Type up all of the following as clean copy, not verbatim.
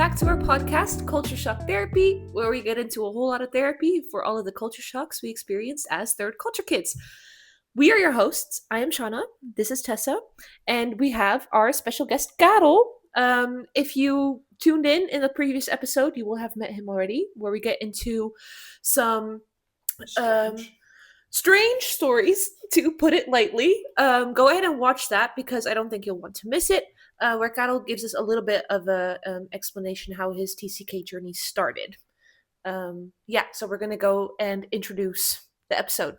back to our podcast, Culture Shock Therapy, where we get into a whole lot of therapy for all of the culture shocks we experienced as third culture kids. We are your hosts. I am Shauna. This is Tessa. And we have our special guest, Carel. If you tuned in the previous episode, you will have met him already, where we get into some strange stories, to put it lightly. Go ahead and watch that because I don't think you'll want to miss it. Where Carel gives us a little bit of a explanation how his TCK journey started. So we're gonna go and introduce the episode.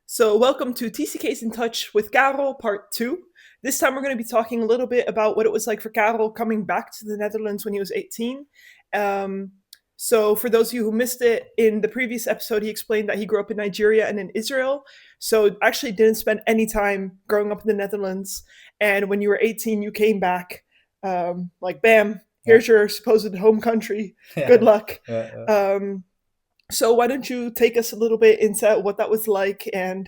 So welcome to TCKs In Touch with Carel, part 2. This time we're going to be talking a little bit about what it was like for Carel coming back to the Netherlands when he was 18. So for those of you who missed it, in the previous episode he explained that he grew up in Nigeria and in Israel. So actually didn't spend any time growing up in the Netherlands. And when you were 18, you came back, like bam, here's your supposed home country. Good luck. So why don't you take us a little bit into what that was like and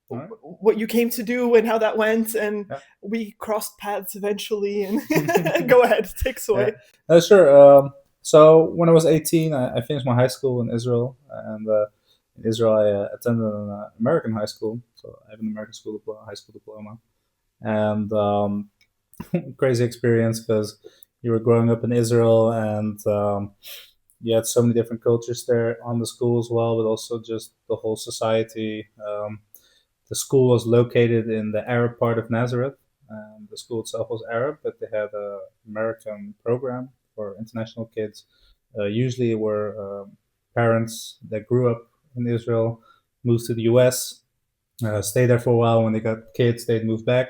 what you came to do and how that went, and we crossed paths eventually. And go ahead, take us away. Sure. So when I was 18, I finished my high school in Israel, and in Israel I attended an American high school. So I have an American high school diploma, and crazy experience because you were growing up in Israel and you had so many different cultures there on the school as well, but also just the whole society. The school was located in the Arab part of Nazareth. The school itself was Arab, but they had an American program for international kids. Usually were parents that grew up in Israel, moved to the US, stayed there for a while. When they got kids, they'd move back.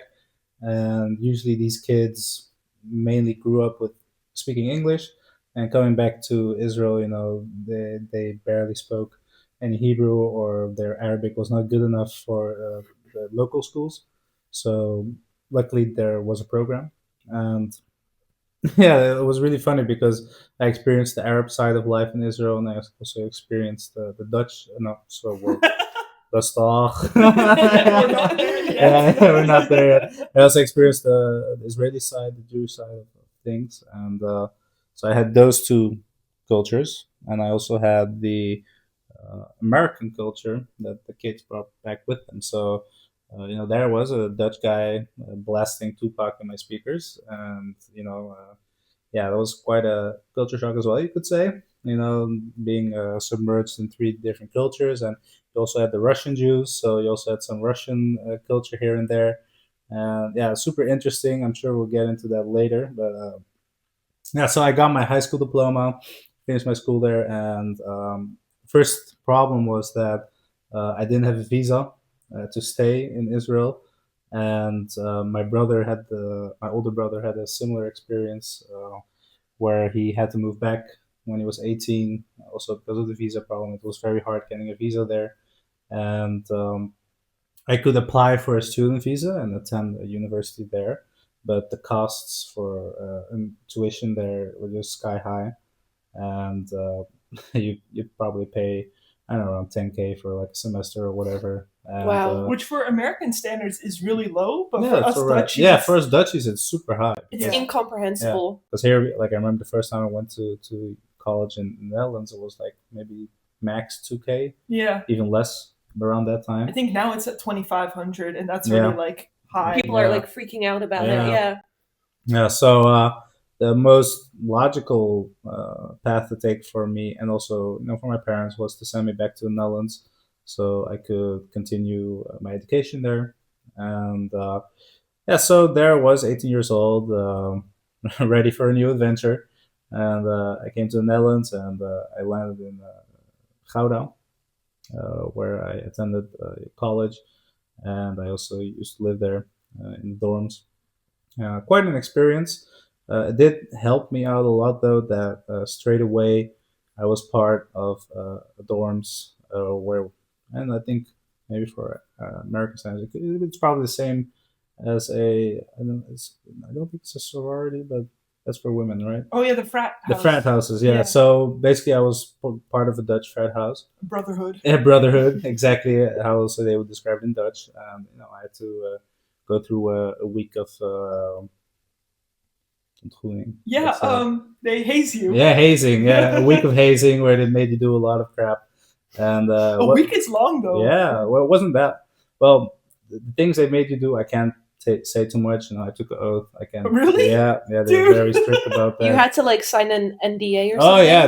And usually these kids mainly grew up with speaking English. And coming back to Israel, they barely spoke any Hebrew, or their Arabic was not good enough for the local schools. So luckily there was a program. And it was really funny because I experienced the Arab side of life in Israel, and I also experienced the Dutch. That's toch. We're not there yet. We're not there yet. I also experienced the Israeli side, the Jewish side of things, and so I had those two cultures, and I also had the American culture that the kids brought back with them. So, there was a Dutch guy blasting Tupac in my speakers, and that was quite a culture shock as well, you could say. Being submerged in 3 different cultures, and you also had the Russian Jews, so you also had some Russian culture here and there. And super interesting. I'm sure we'll get into that later, but so I got my high school diploma, finished my school there, and first problem was that I didn't have a visa to stay in Israel, and my older brother had a similar experience where he had to move back when he was 18. Also because of the visa problem, it was very hard getting a visa there, and I could apply for a student visa and attend a university there, but the costs for tuition there were just sky high, and you'd probably pay, I don't know, around 10K for like a semester or whatever. And, Wow. Which for American standards is really low, but yeah, for us Dutchies, for us Dutchies, it's super high. It's incomprehensible. Because here, like I remember the first time I went to college in the Netherlands, it was like maybe max 2K, even less around that time. I think now it's at 2,500, and that's really like high. People are like freaking out about it. So the most logical path to take for me, and also for my parents, was to send me back to the Netherlands so I could continue my education there. And so there I was, 18 years old, ready for a new adventure. And I came to the Netherlands, and I landed in Gouda, where I attended college, and I also used to live there in dorms. Quite an experience. It did help me out a lot, though, that straight away I was part of dorms and I think maybe for American standards, it's probably the same as I don't think it's a sorority, but that's for women, right? Oh yeah, the frat house. The frat houses, yeah. So basically, I was part of a Dutch frat house. Brotherhood. Yeah, brotherhood, exactly how also they would describe it in Dutch. I had to go through a week of Ontgroening. Yeah, they haze you. Yeah, hazing. Yeah, a week of hazing where they made you do a lot of crap. And A week is long though. Yeah, well, it wasn't that. Well, the things they made you do, I can't say too much. I took an oath. I can't. Really? Yeah, they're Dude. very strict about that. You had to like sign an NDA or Oh something? yeah,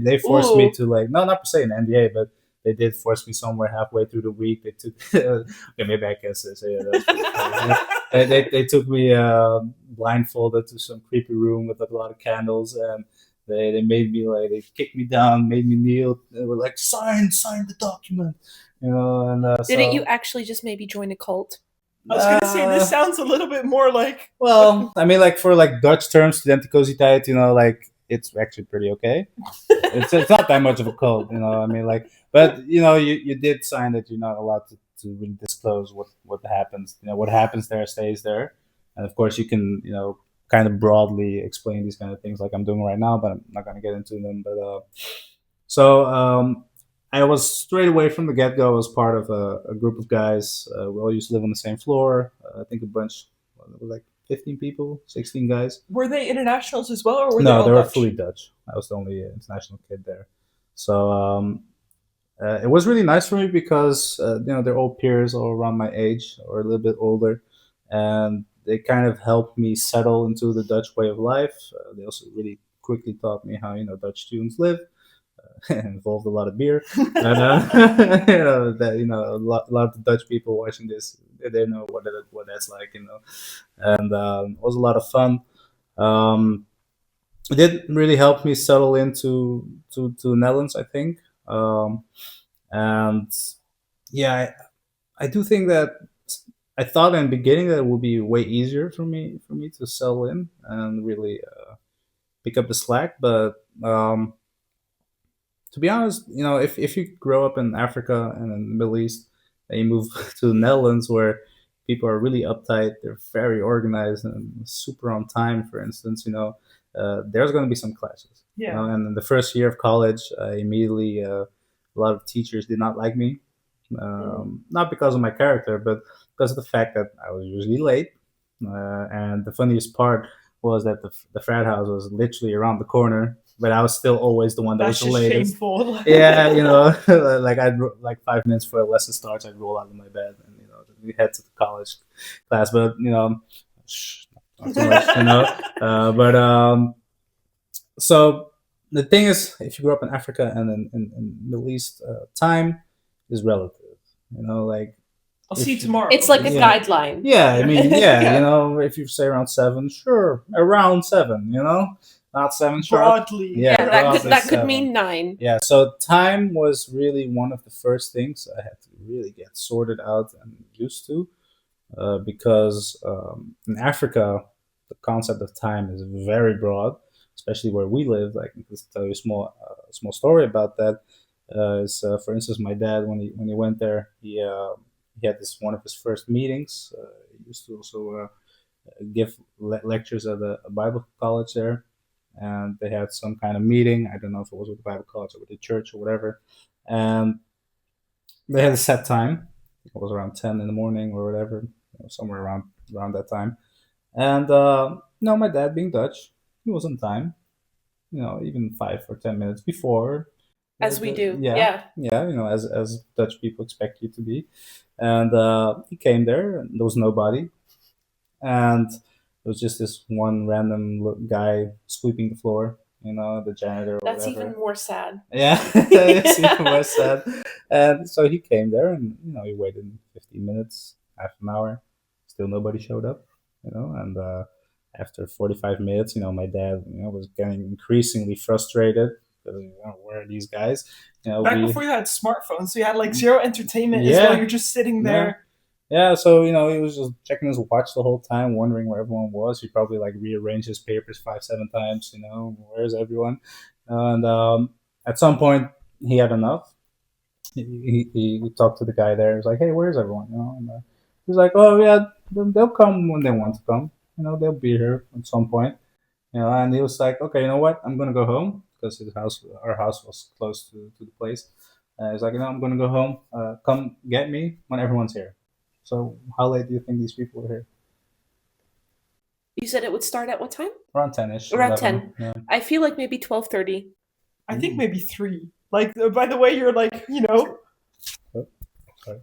they forced me Ooh. to like not per se an NDA, but they did force me somewhere halfway through the week. They took okay, maybe I can say that. They took me blindfolded to some creepy room with a lot of candles, and they made me like they kicked me down, made me kneel. They were like sign the document, And Didn't you actually just maybe join a cult? I was gonna say this sounds a little bit more like. Well, I mean, like for like Dutch terms, studenticositeit, like it's actually pretty okay. It's not that much of a cult, I mean, like, but you did sign that you're not allowed to really disclose what happens. What happens there stays there, and of course you can kind of broadly explain these kind of things like I'm doing right now, but I'm not going to get into them. But so I was straight away from the get go. I was part of a group of guys. We all used to live on the same floor. I think a bunch, like 15 people, 16 guys. Were they internationals as well, or were No, they they were Dutch? fully Dutch. I was the only international kid there. So it was really nice for me because they're all peers, all around my age or a little bit older, and they kind of helped me settle into the Dutch way of life. They also really quickly taught me how Dutch students live. Involved a lot of beer, and a lot of the Dutch people watching this, they know what that's like, and it was a lot of fun. It did really help me settle into to the Netherlands, I think, and yeah, I do think that I thought in the beginning that it would be way easier for me to settle in and really pick up the slack, but to be honest, if you grow up in Africa and in the Middle East, and you move to the Netherlands where people are really uptight, they're very organized and super on time, for instance, there's going to be some clashes. Yeah. And in the first year of college, immediately a lot of teachers did not like me, not because of my character, but because of the fact that I was usually late. And the funniest part was that the frat house was literally around the corner, but I was still always the one that That's was the just latest. shameful. Yeah, like I'd like 5 minutes before a lesson starts, I'd roll out of my bed and we head to the college class. But shh, not too much, But so the thing is, if you grow up in Africa and in Middle East, time is relative. Like I'll see you tomorrow. It's like a guideline. yeah, I mean, Yeah. if you say around 7, sure, around 7, not 7 sharp. Broadly. Yeah, that could seven. mean 9. Yeah, so time was really one of the first things I had to really get sorted out and used to, because in Africa, the concept of time is very broad, especially where we live. I can just tell you a small story about that. For instance, my dad when he went there, he had this one of his first meetings. He used to also give lectures at a Bible college there, and they had some kind of meeting. I don't know if it was with the Bible college or with the church or whatever, and they had a set time. It was around 10 in the morning or whatever, somewhere around that time. And my dad being Dutch, he was on time. Even 5 or 10 minutes before. As we do. Yeah. As Dutch people expect you to be. And he came there, and there was nobody. And it was just this one random guy sweeping the floor, the janitor or That's whatever. even more sad. Yeah, it's even more sad. And so he came there, and he waited 15 minutes, half an hour, still nobody showed up, and after 45 minutes, my dad, was getting increasingly frustrated because, where are these guys? Back before you had smartphones, so you had like zero entertainment as well. You're just sitting there. Yeah, so he was just checking his watch the whole time, wondering where everyone was. He probably like rearranged his papers 5, 7 times. Where's everyone? And at some point, he had enough. He talked to the guy there. He was like, "Hey, where's everyone?" And he was like, "Oh yeah, they'll come when they want to come. They'll be here at some point." And he was like, "Okay, you know what? I'm gonna go home because our house was close to the place." He's like, "I'm gonna go home. Come get me when everyone's here." So how late do you think these people were here? You said it would start at what time? Around 10ish. Around 11, 10. I feel like maybe 12:30. I think maybe 3. Like, by the way, you're like, Oh, sorry.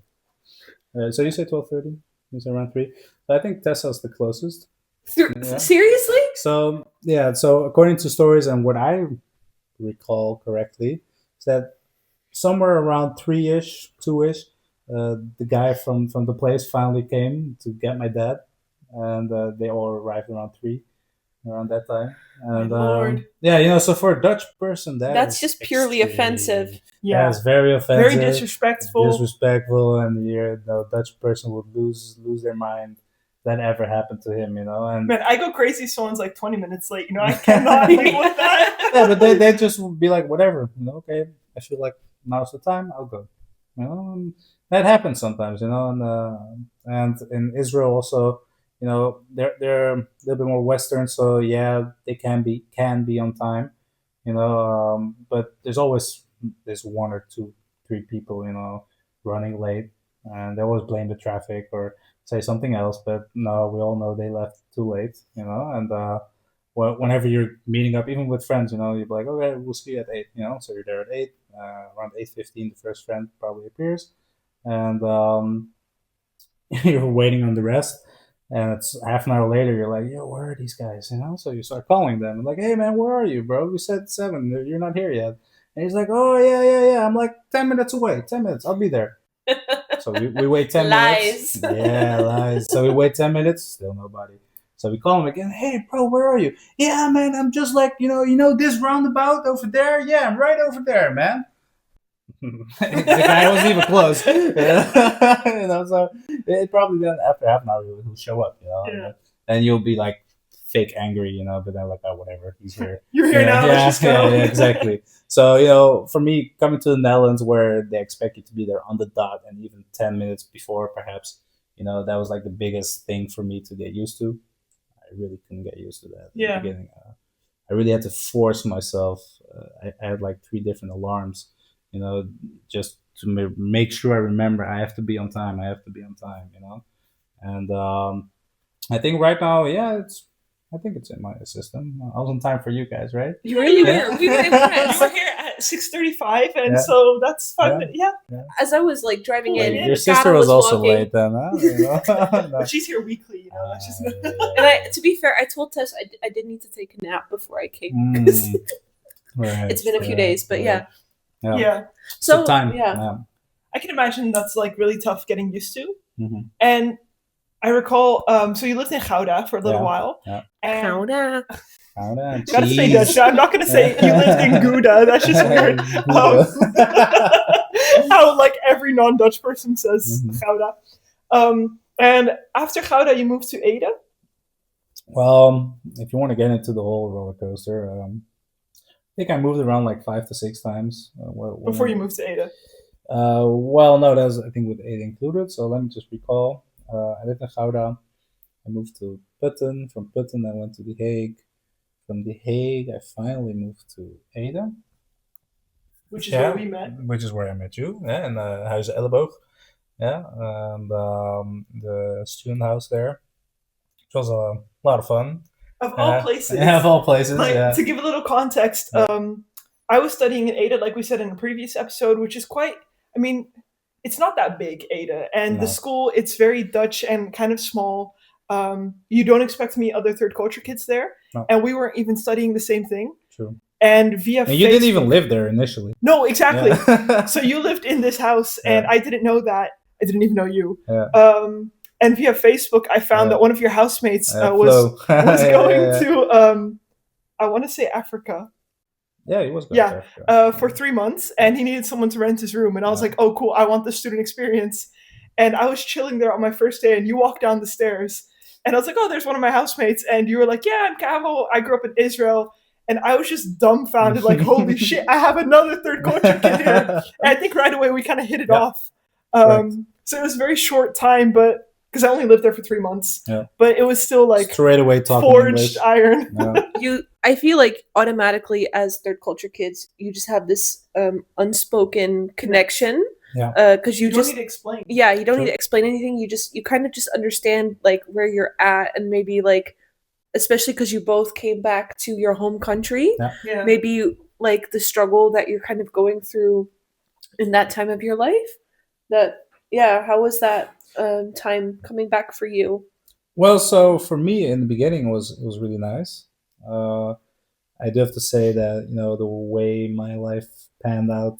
So you say 12:30? You say around 3? So I think Tessa's the closest. Yeah. Seriously? So yeah, so according to stories and what I recall correctly, is that somewhere around 3ish, 2ish, the guy from the place finally came to get my dad, and they all arrived around 3, around that time. And My lord. yeah, so for a Dutch person, That's is just purely extreme. offensive. Yeah. It's very offensive, Very disrespectful. and the Dutch person would lose their mind. That ever happened to him, and Man, I go crazy if someone's like 20 minutes late. I cannot deal with that. yeah, but they just would be like, whatever, okay, I feel like now's the time, I'll go. And that happens sometimes, and in Israel also, they're a little bit more Western, so yeah, they can be on time, but there's always this 1 or 2, 3 people, running late, and they always blame the traffic or say something else, but no, we all know they left too late, and whenever you're meeting up, even with friends, you'd be like, okay, we'll see you at 8, so you're there at 8, around 8:15, the first friend probably appears, and you're waiting on the rest, and it's half an hour later, you're like, yo, where are these guys, so you start calling them, and like, hey man, where are you, bro? We said 7, you're not here yet, and he's like, oh yeah, I'm like 10 minutes away, 10 minutes, I'll be there. So we wait 10 Lies. minutes. Yeah, lies. So we wait 10 minutes, still nobody. So we call him again. Hey, bro, where are you? Yeah, man, I'm just like, this roundabout over there? Yeah, I'm right over there, man. The guy wasn't even close. So it probably then after half an hour he'll show up, Yeah. and you'll be like fake angry, but then like, oh, whatever, he's here. You're here now, let's just go. Yeah, exactly. So, for me, coming to the Netherlands where they expect you to be there on the dot and even 10 minutes before, perhaps, that was like the biggest thing for me to get used to. I really couldn't get used to that in the beginning. I really had to force myself. I had like 3 different alarms, just to make sure I remember I have to be on time. And I think right now, yeah, I think it's in my system. I was on time for you guys, right? You really were. We were impressed. You were here at 6:35, and so that's 5 minutes. Yeah. As I was like driving in, Your sister was also walking. late then, huh? But she's here weekly, That's just... And to be fair, I told Tess I did need to take a nap before I came because it's been a few days. But yeah. So time. Yeah. I can imagine that's like really tough getting used to. Mm-hmm. And I recall, so you lived in Gouda for a little while. Yeah. And Gouda. Gotta say Dutch. I'm not gonna say you lived in Gouda. That's just weird. How like every non-Dutch person says Gouda. And after Gouda, you moved to Ede. Well, if you want to get into the whole roller coaster, I think I moved around like 5 to 6 times. Before you moved to Ede. Well, no, that was I think with Ede included. So let me just recall. I lived in Gouda. I moved to Putten. From Putten, I went to The Hague. From The Hague, I finally moved to Ede. Which is where we met. Which is where I met you, in Huis Elleboog. Yeah, and the student house there. It was a lot of fun. Of all places. Yeah, of all places, To give a little context, I was studying in Ede, like we said in a previous episode, which is quite, it's not that big, Ede. And the school, it's very Dutch and kind of small. You don't expect to meet other third culture kids there. No. And we weren't even studying the same thing. True. And via Facebook... you didn't even live there initially. No, exactly. So you lived in this house, and I didn't know that. I didn't even know you. Yeah. And via Facebook, I found that one of your housemates was going to, I want to say Africa. Yeah, he was going to Africa. For 3 months, and he needed someone to rent his room. And I was like, oh, cool, I want the student experience. And I was chilling there on my first day, and you walked down the stairs. And I was like, oh, there's one of my housemates. And you were like, yeah, I'm Carel. I grew up in Israel. And I was just dumbfounded, like, holy shit, I have another third culture kid here. And I think right away we kind of hit it off. So it was a very short time, but because I only lived there for 3 months. Yeah. But it was still like straight away talking forged English. Iron. Yeah. I feel like automatically as third culture kids, you just have this unspoken connection. Yeah. Because you just don't need to explain. Yeah, you don't need to explain anything. You kind of just understand like where you're at and maybe like especially because you both came back to your home country. Yeah. Yeah. Maybe like the struggle that you're kind of going through in that time of your life. How was that time coming back for you? Well, so for me in the beginning it was really nice. Uh, I do have to say that the way my life panned out,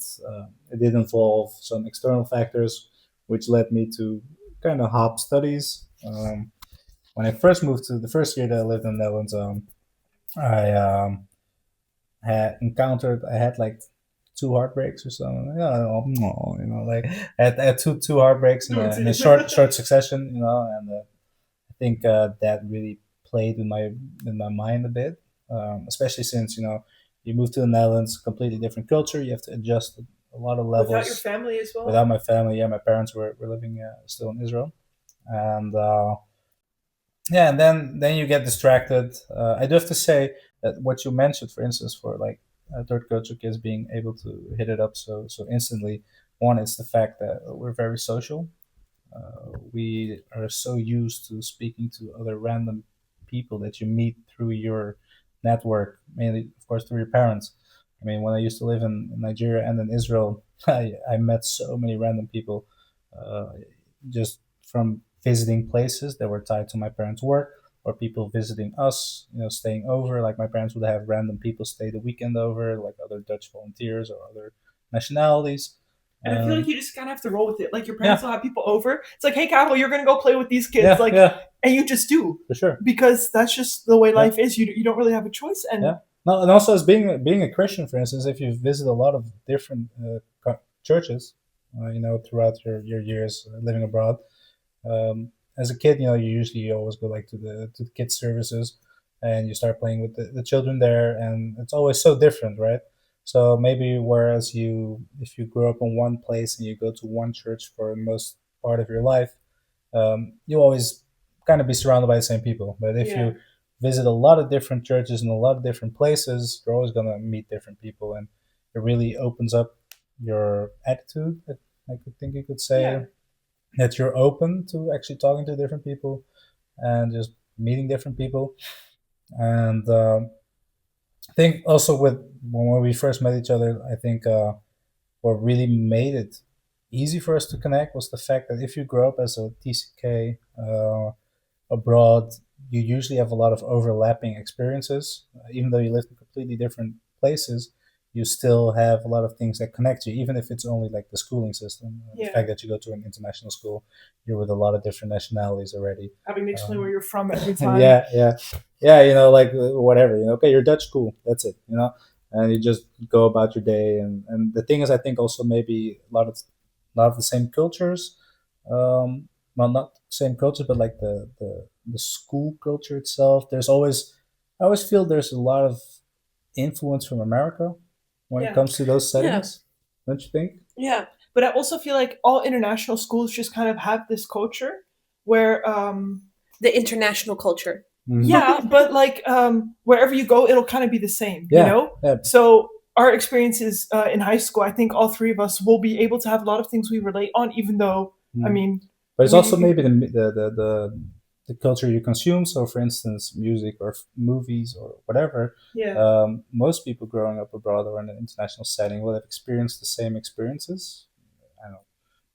it did involve some external factors, which led me to kind of hop studies. When I first moved to the first year that I lived in the Netherlands, I I had like two heartbreaks or something. Like I had two heartbreaks in a short succession. And I think that really played in my mind a bit, especially since you move to the Netherlands, completely different culture. You have to adjust a lot of levels. Without your family as well. Without my family, yeah, my parents were living still in Israel, and yeah, and then you get distracted. I do have to say that what you mentioned, for instance, for like third culture kids being able to hit it up so instantly. One is the fact that we're very social. We are so used to speaking to other random people that you meet through your network, mainly, of course, through your parents. I mean, when I used to live in Nigeria and in Israel, I met so many random people just from visiting places that were tied to my parents' work, or people visiting us, staying over. Like my parents would have random people stay the weekend over, like other Dutch volunteers or other nationalities. And I feel like you just kind of have to roll with it. Like your parents Yeah. will have people over. It's like, hey, Carel, you're gonna go play with these kids. Yeah, And you just do for sure. because that's just the way life is. You don't really have a choice. And Yeah. No, and also as being a Christian, for instance, if you visit a lot of different churches, throughout your years living abroad, as a kid, you usually always go like to the kids services, and you start playing with the children there, and it's always so different, right? So maybe whereas if you grow up in one place and you go to one church for most part of your life, you always kind of be surrounded by the same people. But if you visit a lot of different churches in a lot of different places, you're always gonna meet different people, and it really opens up your attitude. I could think you could say that you're open to actually talking to different people and just meeting different people. And I think also when we first met each other, I think what really made it easy for us to connect was the fact that if you grow up as a TCK abroad, you usually have a lot of overlapping experiences. Even though you live in completely different places, you still have a lot of things that connect you, even if it's only like the schooling system. The fact that you go to an international school, you're with a lot of different nationalities already. Having to explain where you're from every time. Yeah. Like whatever. Okay, you're Dutch, cool. That's it. And you just go about your day. And the thing is, I think also maybe a lot of the same cultures. Well, not same culture, but like the school culture itself. I always feel there's a lot of influence from America when it comes to those settings. Don't you think? Yeah, but I also feel like all international schools just kind of have this culture where The international culture. yeah, but like wherever you go, it'll kind of be the same. Yeah. So our experiences in high school, I think all three of us will be able to have a lot of things we relate on, even though I mean. But it's also maybe the culture you consume. So, for instance, music or movies or whatever. Most people growing up abroad or in an international setting will have experienced the same experiences. I don't know,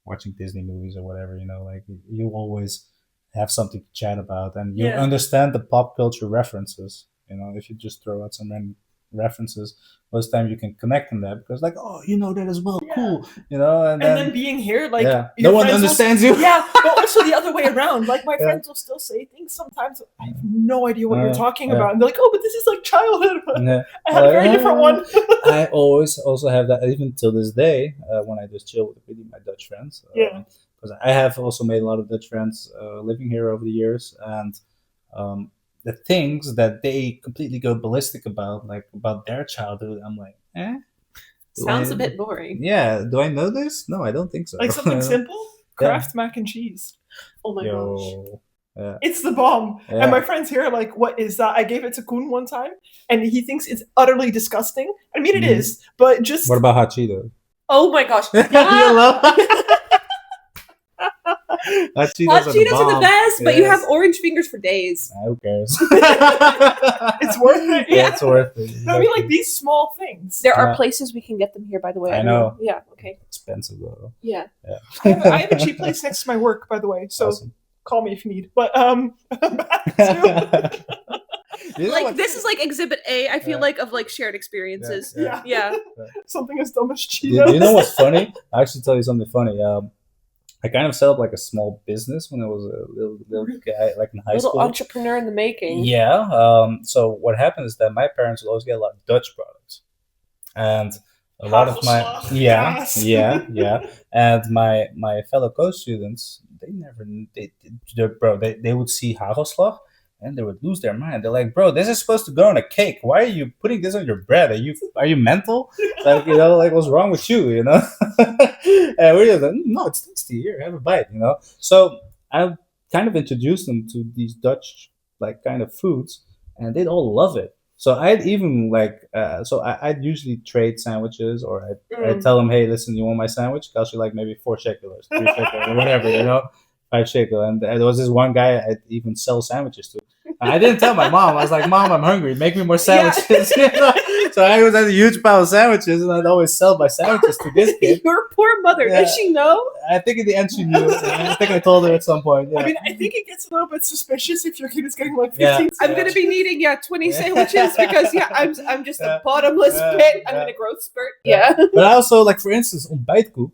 watching Disney movies or whatever. Like you always have something to chat about, and you understand the pop culture references. If you just throw out some random references, most time you can connect on that because, like, oh, that as well, cool, and then being here, like, no one understands you. Yeah, but also the other way around. Like, my friends will still say things sometimes. I have no idea what you're talking about, and they're like, "Oh, but this is like childhood." I had a very different one. I always also have that, even till this day, when I just chill with really my Dutch friends. Because I have also made a lot of Dutch friends living here over the years, and the things that they completely go ballistic about, like about their childhood, I'm like, Sounds a bit boring. Yeah, do I know this? No, I don't think so. Like something simple? Kraft mac and cheese. Oh my gosh. Yeah. It's the bomb. Yeah. And my friends here are like, what is that? I gave it to Koen one time, and he thinks it's utterly disgusting. I mean, it is, but just... What about hot Cheetos? Oh my gosh. You love Hot Cheetos, Hot are, Cheetos the are the bomb. best, but you Yes. have orange fingers for days. Who cares? It's worth it. Yeah, it's worth it. No, I mean, like these small things. There are Yeah. places we can get them here, by the way. I don't know. Yeah, okay. Expensive though. Yeah. I have a cheap place next to my work, by the way. So Awesome. call me if you need. But back to You know Like, what? this is like exhibit A, I feel Yeah. like, of like shared experiences. yeah. Yeah. Something as dumb as Do Cheetos. you know what's funny? I'll actually tell you something funny. I kind of set up like a small business when I was a little guy, like in high Little school. entrepreneur in the making. Yeah. So what happened is that my parents would always get a lot of Dutch products, and a lot of my Hagelslag, yes. yeah, and my fellow co-students, they would see hagelslag and they would lose their mind. They're like, bro, this is supposed to go on a cake. Why are you putting this on your bread? Are you mental? Like, like what's wrong with you? And we're just like, no, it's tasty. Here, have a bite. So I kind of introduced them to these Dutch like kind of foods, and they'd all love it. So I'd even I'd usually trade sandwiches, or I'd tell them, hey, listen, you want my sandwich? Cost you like maybe 4 shekels, 3 shekels, or whatever, 5 shekel. And there was this one guy I'd even sell sandwiches to. And I didn't tell my mom. I was like, Mom, I'm hungry. Make me more sandwiches. So I always had a huge pile of sandwiches, and I'd always sell my sandwiches to this kid. Your poor mother. Yeah. Does she know? I think in the end she knew. I think I told her at some point. Yeah. I mean, I think it gets a little bit suspicious if your kid is getting like 15 Yeah. I'm gonna be needing 20 sandwiches because I'm just a bottomless pit. I'm gonna growth spurt. Yeah. But I also, like, for instance, ontbijtkoek,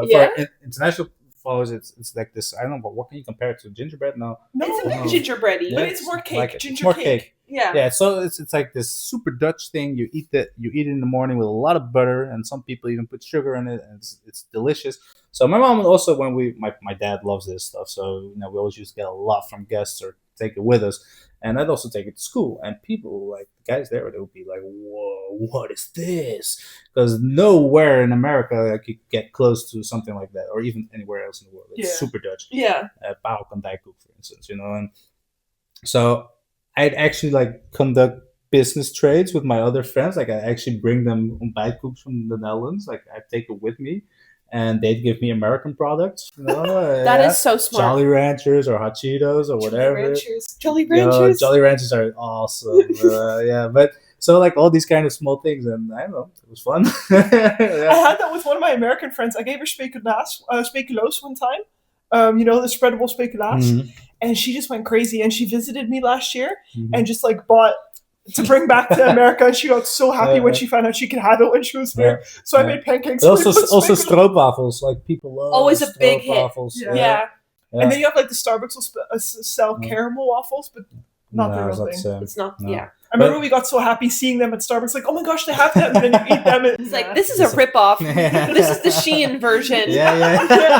Yeah. for international followers, it's like this. I don't know, but what can you compare it to? Gingerbread? No. It's a bit No. gingerbready. Yeah, But it's more cake, like it. ginger It's more cake. cake. Yeah. Yeah, so it's like this super Dutch thing. You eat it in the morning with a lot of butter, and some people even put sugar in it, and it's delicious. So my mom also, when my dad loves this stuff, so we always used to get a lot from guests or take it with us, and I'd also take it to school, and people, like the guys there, they would be like, "Whoa, what is this?" Because nowhere in America like, you get close to something like that, or even anywhere else in the world. It's Yeah. super Dutch. Yeah. Parel Kandijkoek, for instance, and so I'd actually like conduct business trades with my other friends. Like I actually bring them ontbijtkoeks from the Netherlands. Like I take it with me, and they'd give me American products. That is so smart. Jolly Ranchers or Hot Cheetos or whatever. Jolly Yeah, Ranchers. Jolly Ranchers are awesome. Yeah, but so like all these kind of small things, and I don't know, it was fun. I had that with one of my American friends. I gave her speculoos one time. The spreadable speculaas. Mhm. And she just went crazy. And she visited me last year Mhm. and just like bought to bring back to America. And she got so happy when she found out she could have it when she was here. So I Yeah. made pancakes. But also with also speculoos. stroopwafels. Like people love Always a big hit. stroopwafels. Yeah. Yeah. And then you have like the Starbucks will sell caramel waffles, but not the No, real it's not thing. the same. It's not. No. Yeah. I remember we got so happy seeing them at Starbucks, like, oh my gosh, they have them, and then you eat them. And, It's like, this is a ripoff. This is the Shein version. Yeah.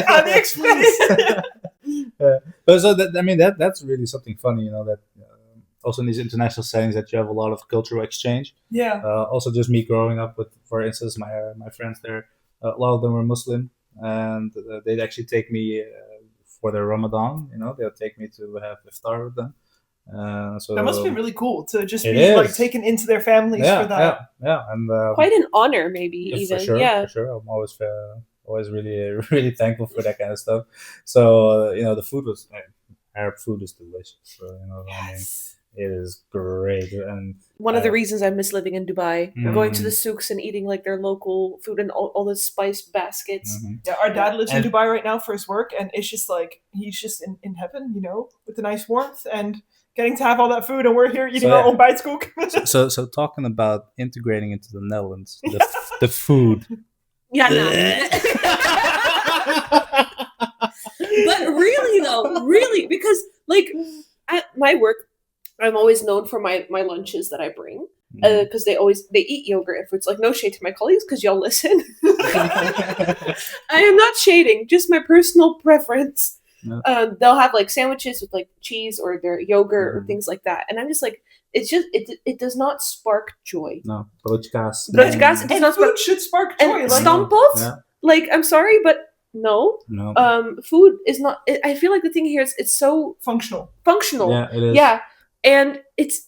At the expense. But so that's really something funny, that also in these international settings that you have a lot of cultural exchange. Yeah. Also, just me growing up with, for instance, my friends there, a lot of them were Muslim, and they'd actually take me for their Ramadan. They'll take me to have iftar with them. So That must have been really cool to just It be is. like taken into their families for that. yeah, and Quite an honor, maybe, yeah, even. for sure, Yeah. for sure. I'm always really really thankful for that kind of stuff. So the food was Arab food is delicious. So Yes. it is great, and One of the reasons I miss living in Dubai, going to Mm. the souks and eating like their local food and all the spice baskets. mhm. Yeah, our dad lives in And- Dubai right now for his work, and it's just like he's just in heaven, with the nice warmth and getting to have all that food, and we're here eating So, our yeah. own bijtkoek. So talking about integrating into the Netherlands, the food. Yeah, no. But really though, really, because like at my work, I'm always known for my lunches that I bring. Because they eat yogurt and fruits. Like, no shade to my colleagues, because y'all listen. I am not shading, just my personal preference. No. They'll have like sandwiches with like cheese or their yogurt or Mhm. things like that, and I'm just like, it does not spark joy. No, broodkaas. Broodkaas, it does And not spark. food should spark And joy. Like, stampot, Yeah. like, I'm sorry, but no. No. Food is not. I feel like the thing here is it's so functional. functional. Yeah, it is. Yeah. And it's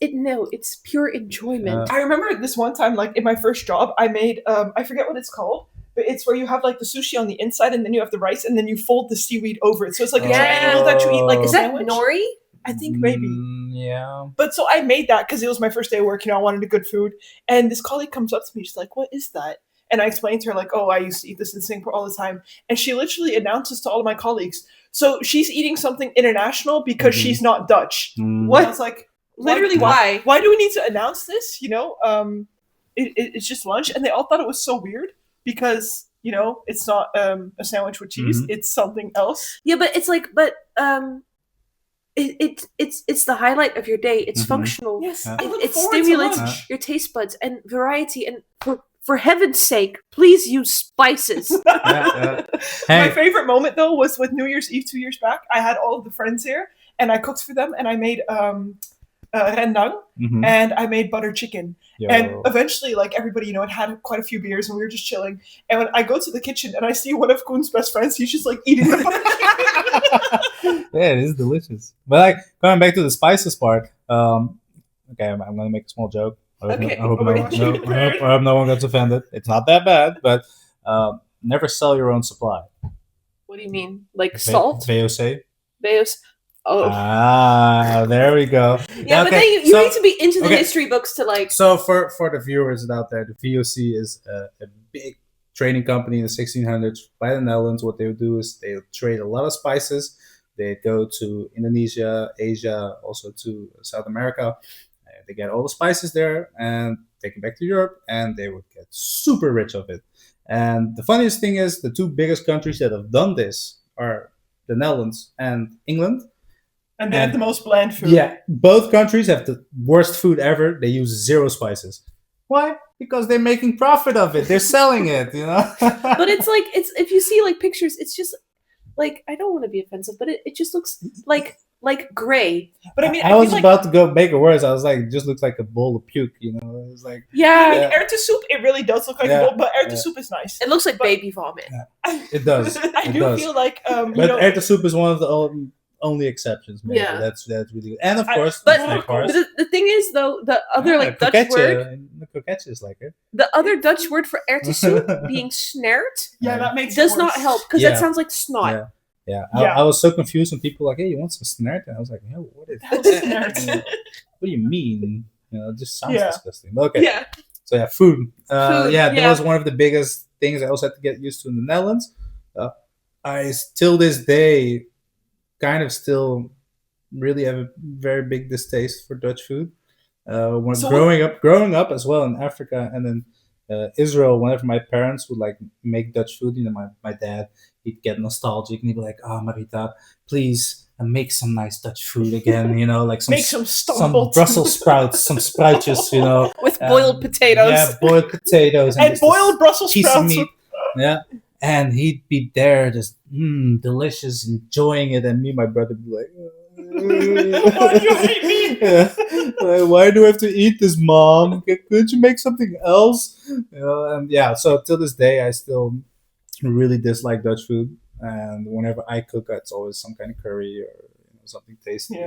pure enjoyment. I remember this one time, like in my first job, I made I forget what it's called, but it's where you have like the sushi on the inside, and then you have the rice, and then you fold the seaweed over it. So it's like a triangle that you eat like a Is that sandwich. nori? I think maybe. Yeah. But so I made that because it was my first day of work. I wanted a good food. And this colleague comes up to me. She's like, "What is that?" And I explained to her like, "Oh, I used to eat this in Singapore all the time." And she literally announces to all of my colleagues, "So she's eating something international because she's not Dutch." What? And I was like, Literally, why? Why do we need to announce this? It's just lunch, and they all thought it was so weird because it's not a sandwich with cheese; it's something else. Yeah, but it's like, it's the highlight of your day. It's functional. Yes, Yeah. I look It forward to stimulates lunch. your taste buds and variety. And for heaven's sake, please use spices. Yeah. My Hey, favorite moment though was with New Year's Eve 2 years back. I had all of the friends here, and I cooked for them, and I made rendang, and I made butter chicken. Yo. And eventually, like everybody, had had quite a few beers, and we were just chilling. And when I go to the kitchen and I see one of Koen's best friends, he's just like eating the butter chicken. Yeah, it is delicious. But like going back to the spices part, okay, I'm gonna make a small joke. I hope no one gets offended. It's not that bad, but never sell your own supply. What do you mean? Like salt? VOC. Beos? Oh. Ah, there we go. Yeah, but then you need to be into the history books to like. So for the viewers out there, the VOC is a big trading company in the 1600s by the Netherlands. What they would do is they would trade a lot of spices. They go to Indonesia, Asia, also to South America. They get all the spices there and take them back to Europe, and they would get super rich of it. And the funniest thing is the two biggest countries that have done this are the Netherlands and England. And they have the most bland food. Yeah, both countries have the worst food ever. They use 0 spices. Why? Because they're making profit of it. They're selling it, But it's like, if you see like pictures, it's just like, I don't want to be offensive, but it just looks like gray. But I mean, I was about to go make it worse. I was like, it just looks like a bowl of puke, It was like, yeah. I mean, erwten soup, it really does look like a bowl, but erwten soup is nice. It looks like baby vomit. Yeah. It does. I do feel like, but erwten soup is one of the only exceptions. Maybe. Yeah, that's really good. And of course, but the thing is though, the other Dutch word, the coquetje is like it. The other Dutch word for erwten soup being snert, that makes does not help because that sounds like snot. Yeah. I was so confused when people were like, "Hey, you want some snert?" And I was like, "No, what is snert? What do you mean? It just sounds disgusting." But okay. Yeah. So food. That was one of the biggest things I also had to get used to in the Netherlands. I till this day kind of still really have a very big distaste for Dutch food. Growing up as well in Africa and then Israel, whenever my parents would like make Dutch food, my dad, he'd get nostalgic and he'd be like, "Oh, Marita, please make some nice Dutch food again, like some Brussels sprouts, some spruitjes, with boiled potatoes." Yeah, boiled potatoes and boiled Brussels sprouts. Meat. Yeah. And he'd be there just delicious, enjoying it, and me and my brother would be like, "Why do you hate me? Like, why do I have to eat this, Mom? Couldn't you make something else?" So till this day, I still really dislike Dutch food, and whenever I cook, it's always some kind of curry or something tasty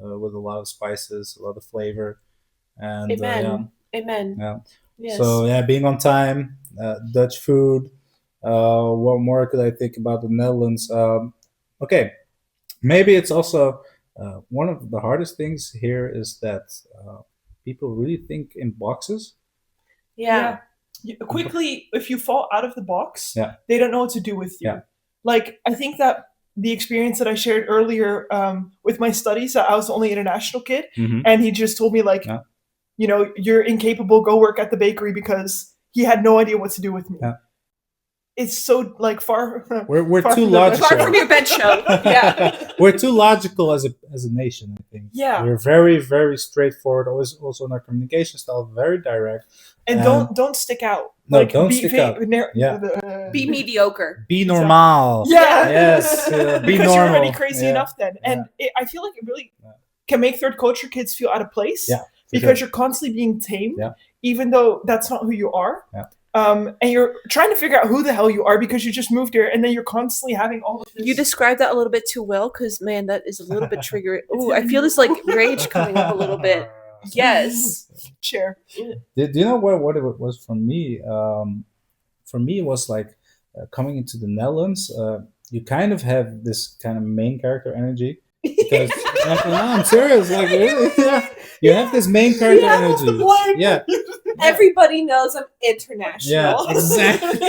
with a lot of spices, a lot of flavor. And Amen. Yeah. Yes. So being on time, Dutch food. What more could I think about the Netherlands? Okay, maybe it's also one of the hardest things here is that people really think in boxes. Yeah. Quickly, if you fall out of the box, Yeah. they don't know what to do with you. Yeah. Like, I think that the experience that I shared earlier with my studies, I was the only international kid, and he just told me, like, you're incapable, go work at the bakery, because he had no idea what to do with me. Yeah. It's so, like, far. We're far too from logical. Far from your bench show. Yeah. We're too logical as a nation, I think. Yeah. We're very, very straightforward. Always, also in our communication style, very direct. And don't stick out. No, like, don't stick out. Be mediocre. Be normal. Yeah. Yes. Be because normal. you're already crazy enough then. Yeah. And I feel like it really can make third culture kids feel out of place. Yeah. Because you're constantly being tamed, even though that's not who you are. Yeah. And you're trying to figure out who the hell you are because you just moved here, and then you're constantly having all of this. You described that a little bit too well, because man, that is a little bit triggering. Ooh, I feel this like rage coming up a little bit. Yes. Share. Do you know what it was for me? for me, it was like coming into the Netherlands. You kind of have this kind of main character energy because I'm serious. Like really, yeah, you have this main character energy. Yeah, Everybody knows I'm international. yeah, exactly.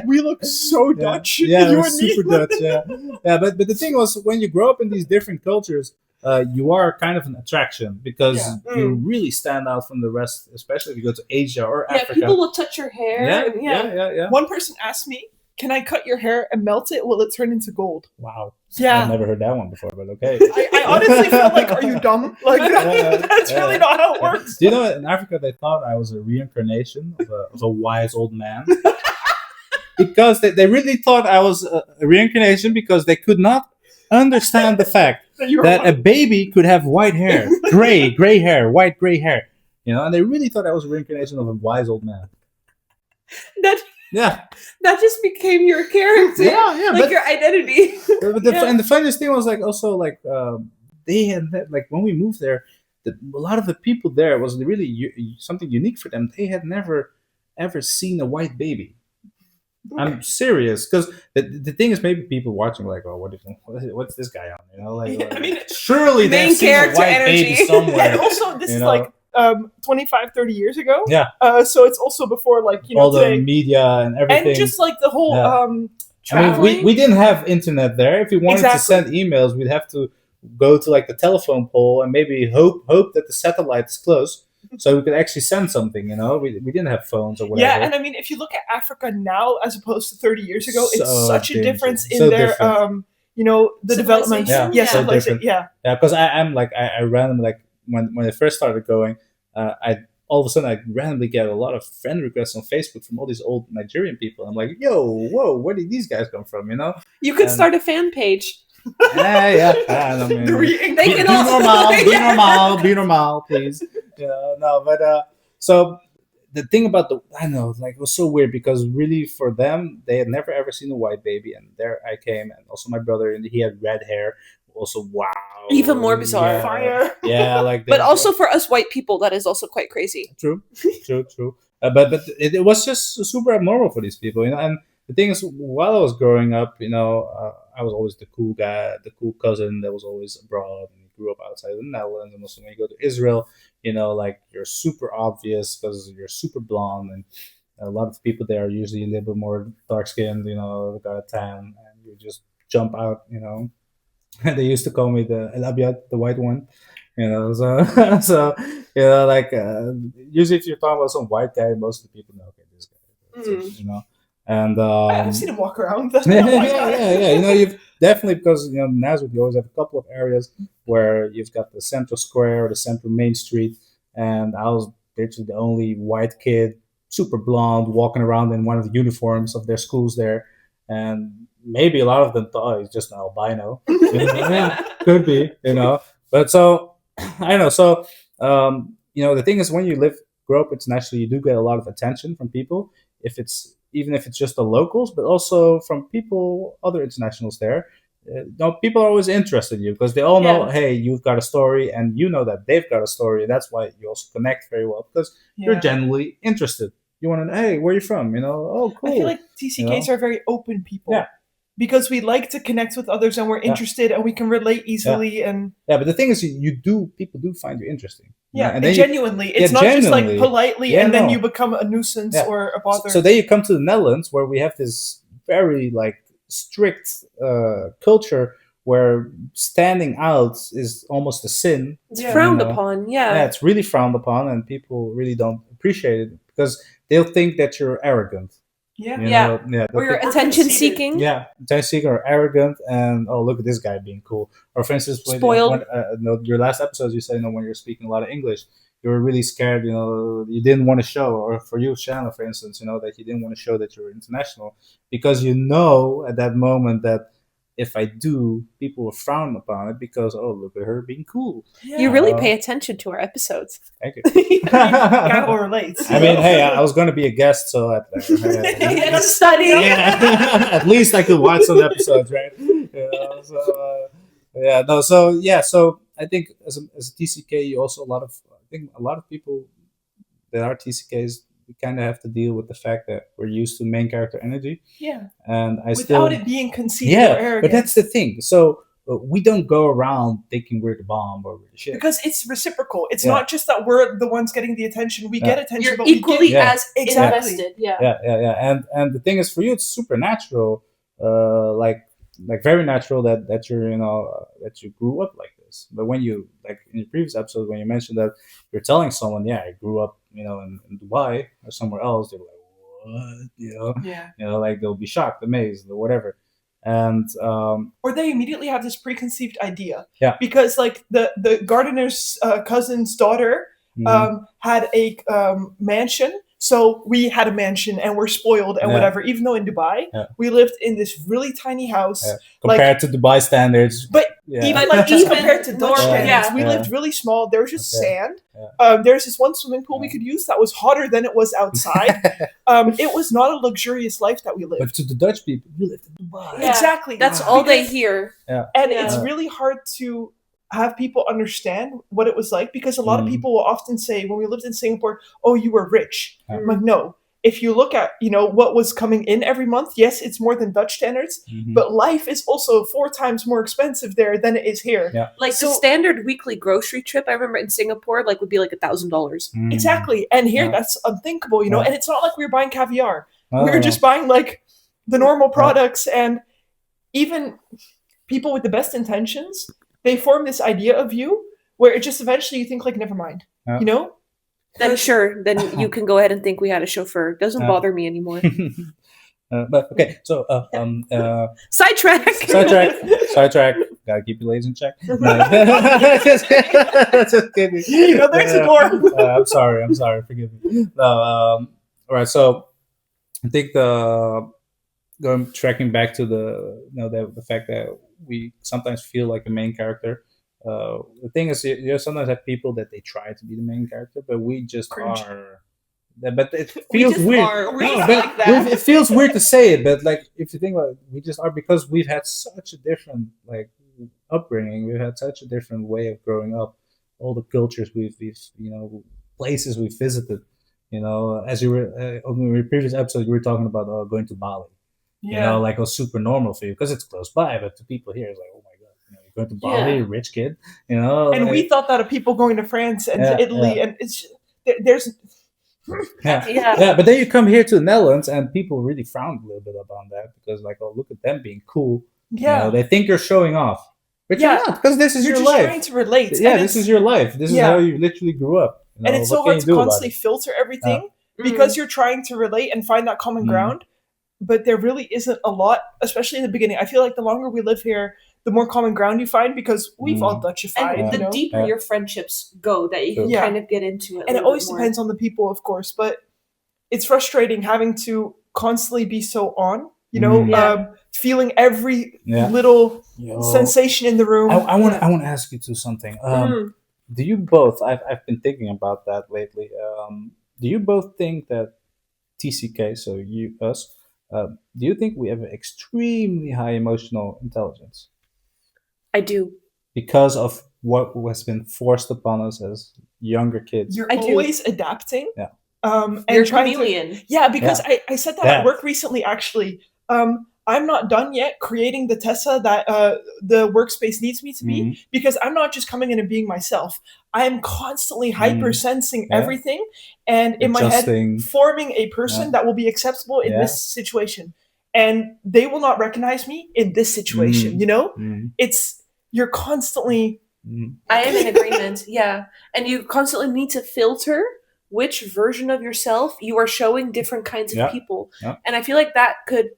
We look so Dutch. Yeah, you we're and me. super Dutch. Yeah, yeah. But the thing was, when you grow up in these different cultures, you are kind of an attraction because you really stand out from the rest, especially if you go to Asia or Africa. People will touch your hair. Yeah. One person asked me, "Can I cut your hair and melt it? Will it turn into gold?" Wow. Yeah. I've never heard that one before, but okay. I honestly feel like, are you dumb? Like that's really not how it works. Do you know in Africa they thought I was a reincarnation of a wise old man? Because they really thought I was a reincarnation because they could not understand the fact that a baby could have white hair, gray hair, white gray hair. You know, and they really thought I was a reincarnation of a wise old man. That just became your character. Yeah, like your identity. And the funniest thing was like also like they had like when we moved there, a lot of the people there was really something unique for them. They had never ever seen a white baby. I'm serious, because the thing is, maybe people watching like, oh, what's this guy on? You know, like I mean, surely they've seen a white baby somewhere. And also, this is like 25, 30 years ago. Yeah. So it's also before like all today. the media and everything, and just like the whole I mean, we didn't have internet there. If we wanted to send emails, we'd have to go to like the telephone pole and maybe hope that the satellite is close. So we could actually send something, you know. We didn't have phones or whatever. Yeah, and I mean, if you look at Africa now as opposed to 30 years ago, it's such a difference in their, the development. Yeah, because I'm like, I randomly, like, when I first started going, all of a sudden I randomly get a lot of friend requests on Facebook from all these old Nigerian people. I'm like, whoa, where did these guys come from, you know? You could start a fan page. I mean, be normal, please. So the thing about it was so weird because really for them, they had never ever seen a white baby, and there I came, and also my brother, and he had red hair. Also, wow, even more bizarre. Fire. Yeah, like. But also for us white people, that is also quite crazy. True. But it was just super abnormal for these people, you know. And the thing is, while I was growing up, you know, I was always the cool guy, the cool cousin that was always abroad and grew up outside of the Netherlands. And also when you go to Israel, you know, like you're super obvious because you're super blonde, and a lot of people there are usually a little bit more dark skinned, you know, got a tan, and you just jump out, you know. They used to call me the El Abiad, the white one, you know. So you know, like usually if you're talking about some white guy, most of the people know, okay, this guy, you know. And I've seen him walk around. Yeah. You know, you've definitely, because you know Nazareth, you always have a couple of areas where you've got the central square or the central main street, and I was literally the only white kid, super blonde, walking around in one of the uniforms of their schools there, and maybe a lot of them thought he's just an albino. Could be, you know. But so I don't know. So you know, the thing is, when you grow up internationally, you do get a lot of attention from people. Even if it's just the locals, but also from people, other internationals there. People are always interested in you because they all know, hey, you've got a story, and you know that they've got a story. And that's why you also connect very well because you're genuinely interested. You want to know, hey, where are you from? You know, oh, cool. I feel like TCKs are very open people. Yeah. Because we like to connect with others and we're interested and we can relate easily. And but the thing is, people do find you interesting. Yeah, and genuinely. It's not just like politely and then you become a nuisance or a bother. So then you come to the Netherlands where we have this very like strict culture where standing out is almost a sin. It's frowned upon, Yeah, it's really frowned upon, and people really don't appreciate it because they'll think that you're arrogant. Or you're attention seeking. Yeah, attention seeking or arrogant, and oh, look at this guy being cool. Or for instance, spoiled. Your last episode, you said, you know, when you're speaking a lot of English, you were really scared. You know, you didn't want to show, or for you, Shanna, for instance, you know, that you didn't want to show that you were international because you know at that moment that if I do, people will frown upon it because, oh, look at her being cool. Yeah. You really pay attention to our episodes. Thank you. Carel relates. I mean, hey, I was going to be a guest, so I'm studying. At least I could watch some episodes, right? You know, so I think as a TCK, you also a lot of people that are TCKs we kind of have to deal with the fact that we're used to main character energy, Yeah. and Without it being conceited or arrogant. but that's the thing. So we don't go around thinking we're the bomb or we're the shit. Because it's reciprocal. It's Yeah. not just that we're the ones getting the attention. We get attention, You're but equally we give. Yeah. as Exactly. invested. Yeah. And the thing is, for you, it's supernatural, like very natural that you're that you grew up like this. But when you, like in your previous episode, when you mentioned that you're telling someone, yeah, I grew up, in Dubai or somewhere else, they're like, what, Yeah. like they'll be shocked, amazed, or whatever. And Or they immediately have this preconceived idea. Yeah. Because like the gardener's cousin's daughter had a mansion. So we had a mansion and we're spoiled and whatever. Even though in Dubai, we lived in this really tiny house. compared to Dubai standards. But even just compared to Dutch standards, we lived really small. There was just sand. There's this one swimming pool we could use that was hotter than it was outside. It was not a luxurious life that we lived. But to the Dutch people, you lived in Dubai. Yeah. Exactly. That's all they hear. And it's really hard to have people understand what it was like, because a lot of people will often say, when we lived in Singapore, oh, you were rich. I'm like, no. If you look at, what was coming in every month, yes, it's more than Dutch standards, but life is also 4 times more expensive there than it is here. Yeah. Like the standard weekly grocery trip, I remember in Singapore, would be like $1,000. Exactly. And here that's unthinkable, and it's not like we were buying caviar. We were just buying like the normal products, and even people with the best intentions, they form this idea of you where it just eventually you think like, never mind, Then sure, then you can go ahead and think we had a chauffeur. Doesn't bother me anymore. But okay, so Sidetrack. Gotta keep your legs in check. No. Just kidding. There's a door. I'm sorry. Forgive me. No, all right. So I think tracking back to the fact that we sometimes feel like a main character. The thing is, you sometimes have people that they try to be the main character, but we just are. But it feels weird. It feels weird to say it, but like if you think about it, we just are, because we've had such a different upbringing. We've had such a different way of growing up. All the cultures we've places we've visited. As you were on your previous episode, you were talking about going to Bali. Like it was super normal for you because it's close by, but to people here, it's like, oh my god, you're going to Bali, rich kid. And we thought that of people going to France and to Italy, and it's there's. But then you come here to the Netherlands and people really frown a little bit upon that, because like, oh, look at them being cool. They think you're showing off, but you're not, because this is your life. You're trying to relate. This is your life. This is how you literally grew up. And it's so hard to constantly filter everything because you're trying to relate and find that common ground, but there really isn't a lot, especially in the beginning. I feel like the longer we live here, the more common ground you find, because we've all Dutchified. And the deeper your friendships go, that you can kind of get into it. And it always depends on the people, of course, but it's frustrating having to constantly be so on, feeling every little sensation in the room. I want to ask you something. Do you both, I've been thinking about that lately, do you both think that TCK, so us, do you think we have an extremely high emotional intelligence? I do. Because of what has been forced upon us as younger kids. You're always adapting. Yeah. And you're a chameleon. Because I said that at work recently, actually. I'm not done yet creating the Tessa that the workspace needs me to be, because I'm not just coming in and being myself. I am constantly hypersensing everything, and in my head forming a person that will be acceptable in this situation. And they will not recognize me in this situation, you're constantly... I am in agreement, and you constantly need to filter which version of yourself you are showing different kinds of people. And I feel like that could...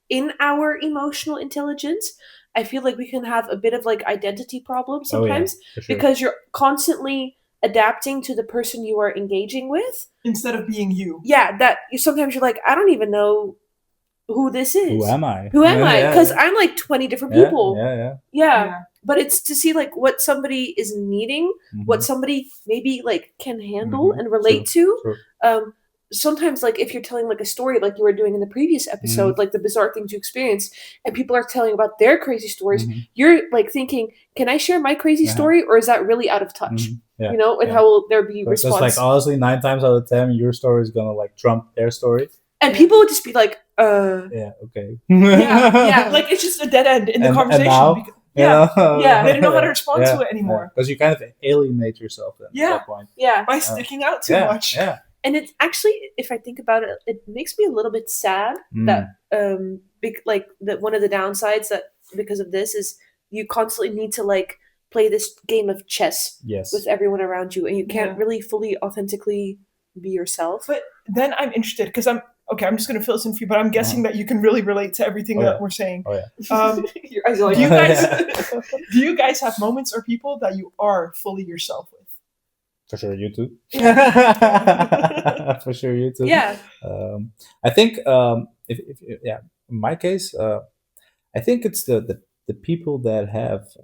in our emotional intelligence, I feel like we can have a bit of like identity problems sometimes, because you're constantly adapting to the person you are engaging with instead of being you. Sometimes you're like, I don't even know who this is. Who am I? Because I'm like 20 different people. Yeah. But it's to see like what somebody is needing, what somebody maybe like can handle and relate to. sometimes like if you're telling like a story like you were doing in the previous episode, like the bizarre things you experienced, and people are telling about their crazy stories, you're like thinking, can I share my crazy story, or is that really out of touch? Yeah. You know, and Yeah. how will there be Because response? like honestly, 9 times out of 10, your story is gonna like trump their story. And people would just be like, Yeah, okay. yeah, Like it's just a dead end in the And conversation. now, because, yeah, yeah, they don't know how to respond to it anymore. Because you kind of alienate yourself then at that point. yeah. By sticking out too much. Yeah. And it's actually, if I think about it, it makes me a little bit sad that like that one of the downsides that because of this is you constantly need to like play this game of chess with everyone around you, and you can't really fully authentically be yourself. But then I'm interested because I'm just going to fill this in for you, but I'm guessing that you can really relate to everything that we're saying. Oh yeah. Your eyes are like, do you guys have moments or people that you are fully yourself with? For sure, you too. For sure, you too. Yeah. I think if in my case, I think it's the people that have.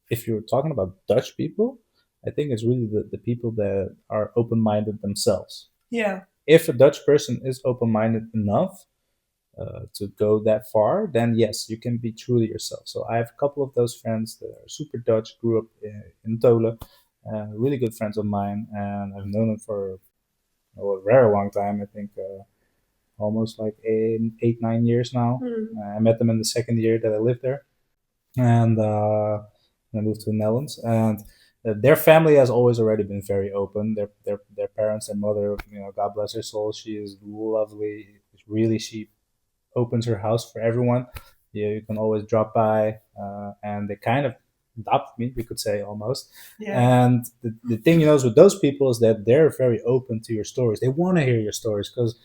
If you're talking about Dutch people, I think it's really the people that are open-minded themselves. Yeah. If a Dutch person is open-minded enough to go that far, then yes, you can be truly yourself. So I have a couple of those friends that are super Dutch, grew up in Tolen, really good friends of mine, and I've known them for a very long time. I think almost like 8-9 years now. I met them in the second year that I lived there, and I moved to the Netherlands. And their family has always already been very open. Their parents and mother, God bless her soul, she is lovely. Really, she opens her house for everyone. Yeah, you can always drop by, and they kind of adopted me, we could say, almost. Yeah. And the thing with those people is that they're very open to your stories. They want to hear your stories because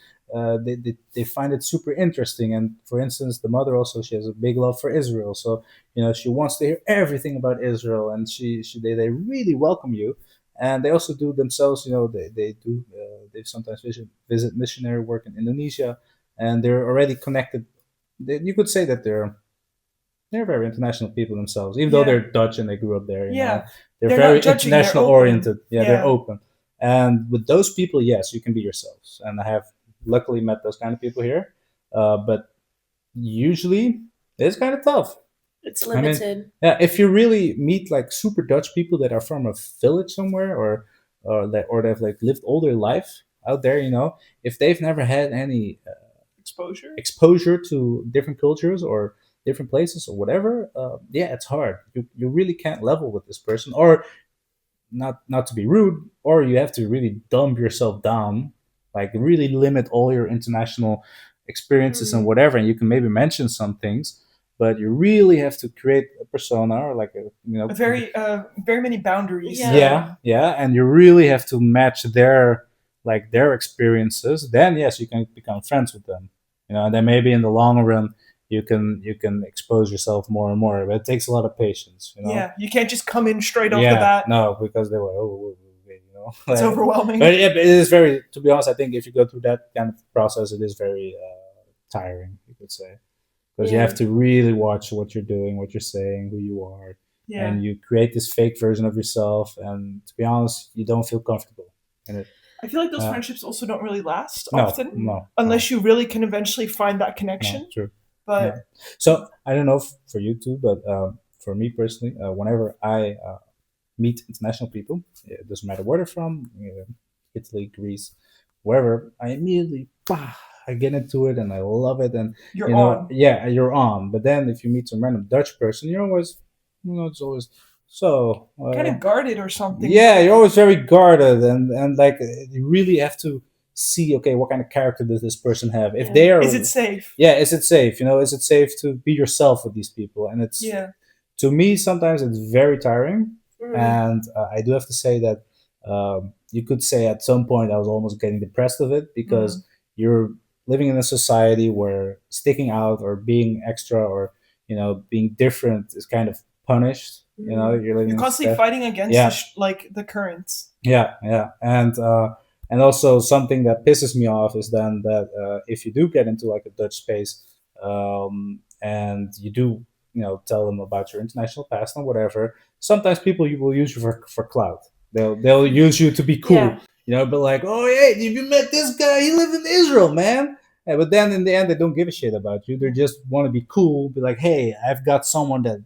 they find it super interesting. And for instance, the mother also, she has a big love for Israel, so she wants to hear everything about Israel, and they really welcome you. And they also do themselves, they sometimes visit missionary work in Indonesia, and they're already connected. You could say that they're very international people themselves, even though they're Dutch and they grew up there. They're very international oriented. They're open. And with those people, yes, you can be yourselves. And I have luckily met those kind of people here. But usually it's kind of tough. It's limited. If you really meet like super Dutch people that are from a village somewhere, or they've like lived all their life out there, if they've never had any exposure to different cultures or different places or whatever, it's hard. You really can't level with this person, or not to be rude, or you have to really dumb yourself down, like really limit all your international experiences and whatever, and you can maybe mention some things, but you really have to create a persona or like a very many boundaries. Yeah, and you really have to match their experiences. Then yes, you can become friends with them, and then maybe in the long run you can expose yourself more and more, but it takes a lot of patience. Yeah, you can't just come in straight off the bat. No, because they're like, it's overwhelming. But it is very, to be honest, I think if you go through that kind of process, it is very tiring, you could say, because you have to really watch what you're doing, what you're saying, who you are, and you create this fake version of yourself, and to be honest, you don't feel comfortable in it. I feel like those friendships also don't really last often, unless you really can eventually find that connection. True. But so I don't know for you too, but for me personally, whenever I meet international people, it doesn't matter where they're from, Italy, Greece, wherever, I immediately I get into it and I love it, and you're on. Yeah, you're on. But then if you meet some random Dutch person, you're always, it's always so kind of guarded or something. Yeah, you're always very guarded, and like you really have to see, okay, what kind of character does this person have? If they are, is it safe? Yeah, is it safe? Is it safe to be yourself with these people? And it's to me sometimes it's very tiring, and I do have to say that you could say at some point I was almost getting depressed of it, because you're living in a society where sticking out or being extra or being different is kind of punished. You're constantly fighting against the currents. And also something that pisses me off is then that if you do get into like a Dutch space, and you do tell them about your international past and whatever, sometimes people will use you for clout. They'll use you to be cool. But like, oh yeah, have you met this guy? He lived in Israel, man. Yeah, but then in the end, they don't give a shit about you. They just want to be cool. Be like, hey, I've got someone that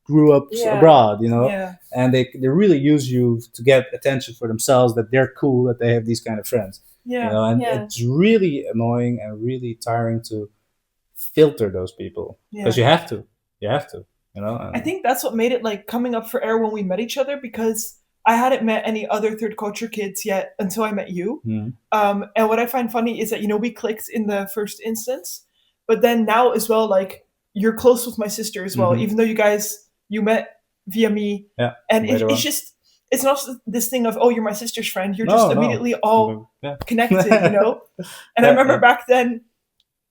grew up abroad, Yeah. and they really use you to get attention for themselves. That they're cool. That they have these kind of friends. Yeah. And Yeah. it's really annoying and really tiring to filter those people because you have to. And I think that's what made it like coming up for air when we met each other, because I hadn't met any other third culture kids yet until I met you. Mhm. And what I find funny is that, we clicked in the first instance, but then now as well, like, you're close with my sister as well, Mhm. even though you met via me. Yeah, And later on. it's just, it's not this thing of, oh, you're my sister's friend. You're No, just no. immediately all Yeah. connected, And I remember back then,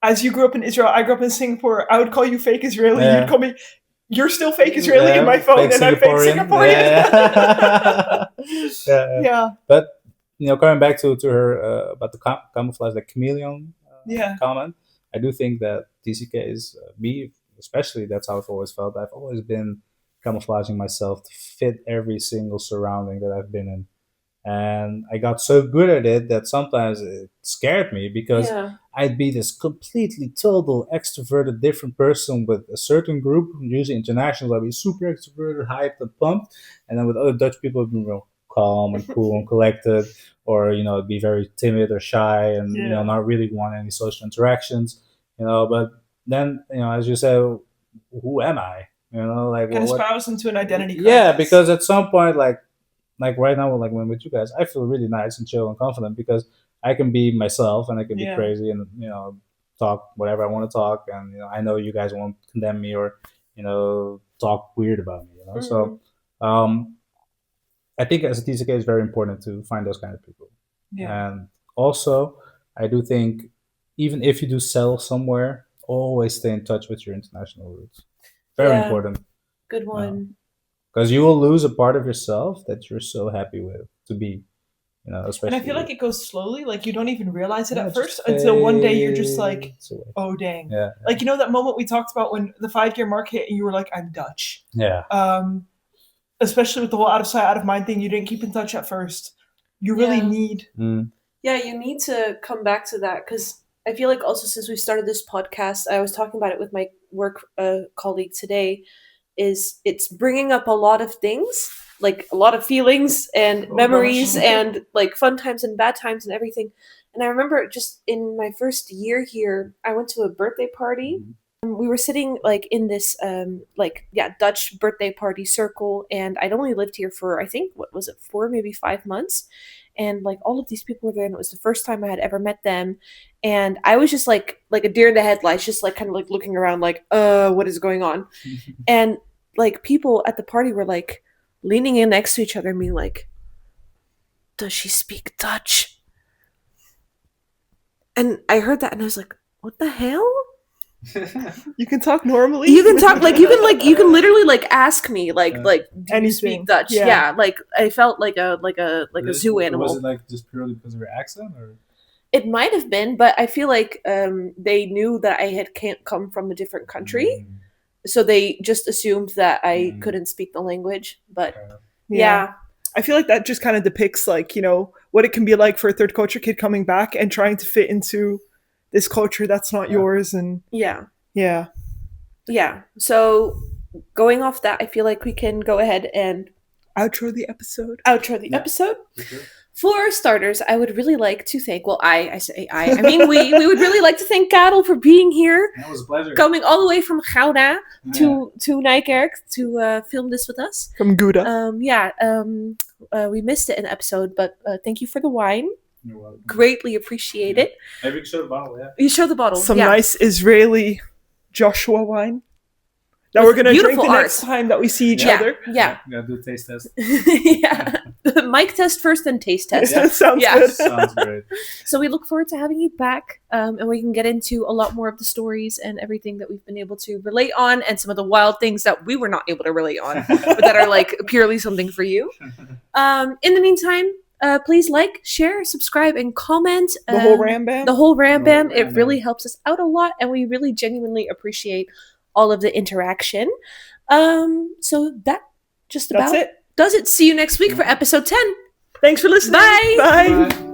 as you grew up in Israel, I grew up in Singapore, I would call you fake Israeli. Yeah. You'd call me, you're still fake Israeli in my phone, and I'm fake Singaporean. Yeah. But coming back to her about the camouflage, the chameleon comment, I do think that TCKs, me especially, that's how I've always felt. I've always been camouflaging myself to fit every single surrounding that I've been in. And I got so good at it that sometimes it scared me because I'd be this completely total extroverted different person with a certain group, usually internationals. I'd be super extroverted, hyped and pumped. And then with other Dutch people, I'd be real calm and cool and collected, or, it'd be very timid or shy and, not really want any social interactions, but then, as you say, who am I? Like Kind of spirals into an identity crisis. Yeah, because at some point, like right now, like when with you guys, I feel really nice and chill and confident because I can be myself and I can be crazy and talk whatever I want to talk, and I know you guys won't condemn me or talk weird about me. So I think as a TCK, it's very important to find those kind of people. And also, I do think even if you do settle somewhere, always stay in touch with your international roots. Very important. Good one. Because you will lose a part of yourself that you're so happy with to be, especially. And I feel like it goes slowly. Like, you don't even realize it at first until one day you're just like, oh, dang. Yeah. Like, that moment we talked about when the 5-year mark hit and you were like, I'm Dutch. Yeah. Especially with the whole out of sight, out of mind thing. You didn't keep in touch at first. You really need. Yeah, you need to come back to that, because I feel like also since we started this podcast, I was talking about it with my work colleague today, is it's bringing up a lot of things, like a lot of feelings and memories and like fun times and bad times and everything. And I remember just in my first year here, I went to a birthday party. We were sitting like in this Dutch birthday party circle, and I'd only lived here for, I think, 4, maybe 5 months. And like all of these people were there, and it was the first time I had ever met them. And I was just like a deer in the headlights, just like kind of like looking around like, what is going on? And like people at the party were like leaning in next to each other and being like, does she speak Dutch? And I heard that and I was like, what the hell? You can talk normally. You can talk you can literally like ask me like do you speak Dutch? Yeah, like I felt like a zoo animal. Was it like just purely because of your accent, or? It might have been, but I feel like they knew that I had can't come from a different country, so they just assumed that I couldn't speak the language. But yeah. I feel like that just kind of depicts like what it can be like for a third culture kid coming back and trying to fit into this culture that's not yours. And yeah. So going off that, I feel like we can go ahead and outro the episode. Episode. For starters, I would really like to thank, I mean we would really like to thank Carel for being here. That was a pleasure. Coming all the way from Gouda to Nijkerk to film this with us. From Gouda. We missed it in the episode, but thank you for the wine. You're welcome. Greatly appreciate it. Maybe you can show the bottle, You show the bottle. Some nice Israeli Joshua wine that we're going to drink the next time that we see each other. Yeah. We got to do a taste test. Mic test first, then taste test. Sounds good. Sounds great. So we look forward to having you back, and we can get into a lot more of the stories and everything that we've been able to relate on, and some of the wild things that we were not able to relate on, but that are like purely something for you. In the meantime, please like, share, subscribe, and comment. The whole Ram Bam. The whole Ram Bam. It really helps us out a lot, and we really genuinely appreciate all of the interaction. So that just about That's it. does it. See you next week for episode 10. Thanks for listening. Bye. Bye. Bye.